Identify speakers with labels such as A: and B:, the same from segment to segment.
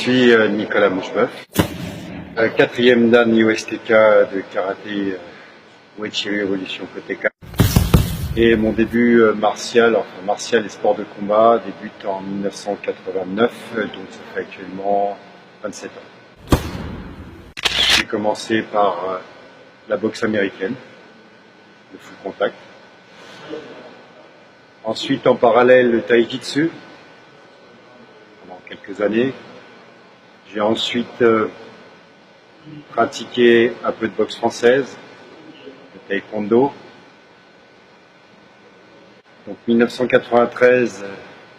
A: suis Nicolas Moucheboeuf, quatrième dan USTK de karaté Uechi-ryu Evolution Koteka. Et mon début martial et sport de combat débute en 1989, donc ça fait actuellement 27 ans. J'ai commencé par la boxe américaine, le full contact. Ensuite, en parallèle, le taijitsu pendant quelques années. J'ai ensuite pratiqué un peu de boxe française, le taekwondo. Donc 1993,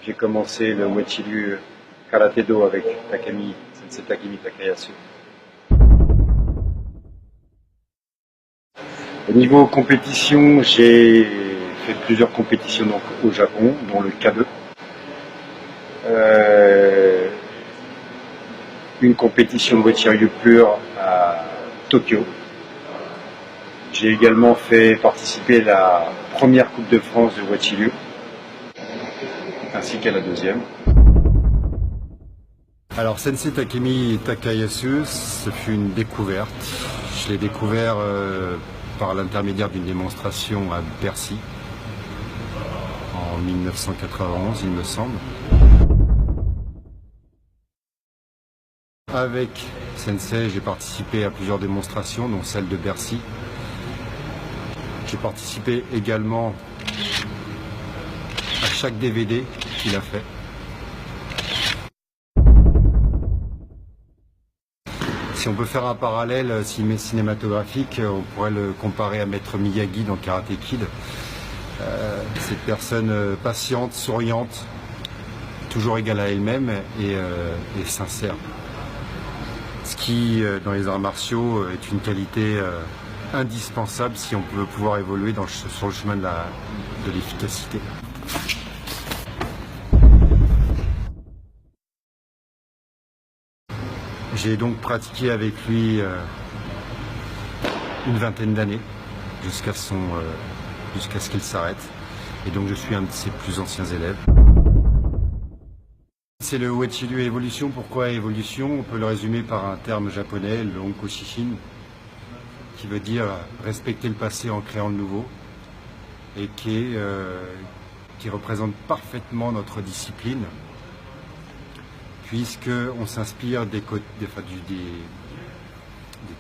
A: j'ai commencé le Uechi-ryu Karate-Do avec Sensei Takemi Takayasu. Au niveau compétition, j'ai fait plusieurs compétitions donc, au Japon, dont le K2. Une compétition de Uechi-ryu pur à Tokyo. J'ai également fait participer la première Coupe de France de Uechi-ryu, ainsi qu'à la deuxième.
B: Alors Sensei Takemi Takayasu, ce fut une découverte. Je l'ai découvert par l'intermédiaire d'une démonstration à Bercy en 1991, il me semble. Avec Sensei, j'ai participé à plusieurs démonstrations, dont celle de Bercy. J'ai participé également à chaque DVD qu'il a fait. Si on peut faire un parallèle cinématographique, on pourrait le comparer à Maître Miyagi dans Karate Kid. Cette personne patiente, souriante, toujours égale à elle-même et sincère. Ce qui, dans les arts martiaux, est une qualité indispensable si on veut pouvoir évoluer sur le chemin de l'efficacité. J'ai donc pratiqué avec lui une vingtaine d'années jusqu'à ce qu'il s'arrête. Et donc je suis un de ses plus anciens élèves. C'est le Uechi-ryu Evolution. Pourquoi Evolution? On peut le résumer par un terme japonais, le Honko Shishin, qui veut dire respecter le passé en créant le nouveau, et qui représente parfaitement notre discipline, puisqu'on s'inspire des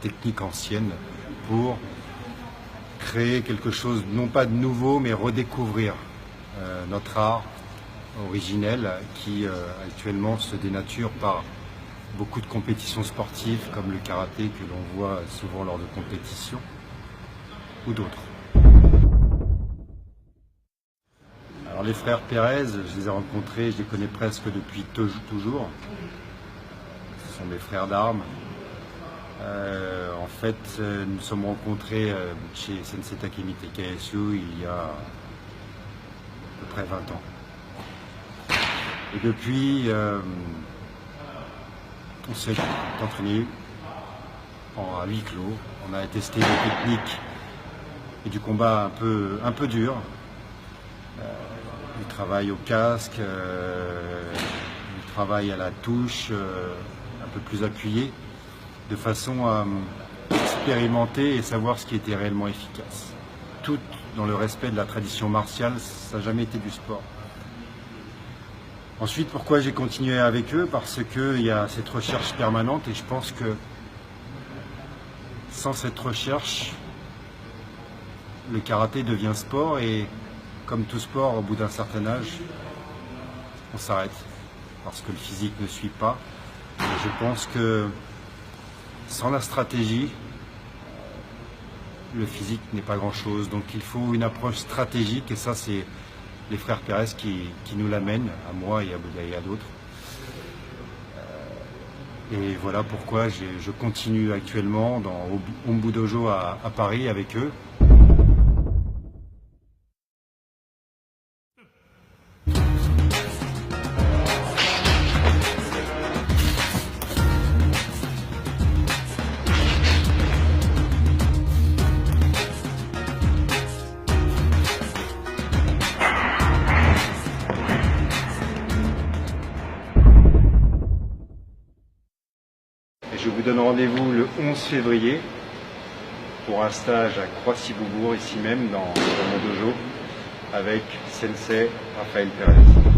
B: techniques anciennes pour créer quelque chose, non pas de nouveau, mais redécouvrir notre art originel qui actuellement se dénature par beaucoup de compétitions sportives comme le karaté que l'on voit souvent lors de compétitions ou d'autres. Alors les frères Pérez, je les ai rencontrés, je les connais presque depuis toujours. Ce sont mes frères d'armes. En fait, nous nous sommes rencontrés chez Sensei Takemi Takayasu il y a à peu près 20 ans. Et depuis, on s'est entraîné à huis clos. On a testé des techniques et du combat un peu dur. Du travail au casque, du travail à la touche, un peu plus appuyé, de façon à expérimenter et savoir ce qui était réellement efficace. Tout dans le respect de la tradition martiale, ça n'a jamais été du sport. Ensuite, pourquoi j'ai continué avec eux? Parce qu'il y a cette recherche permanente et je pense que sans cette recherche, le karaté devient sport et comme tout sport, au bout d'un certain âge, on s'arrête parce que le physique ne suit pas. Et je pense que sans la stratégie, le physique n'est pas grand-chose. Donc il faut une approche stratégique et ça c'est les frères Pérez qui nous l'amènent, à moi et à d'autres. Et voilà pourquoi je continue actuellement au Hombu Dojo à Paris avec eux.
A: vous donne rendez-vous le 11 février pour un stage à Croissy-Beaubourg, ici même dans mon dojo, avec Sensei Raphaël Pérez.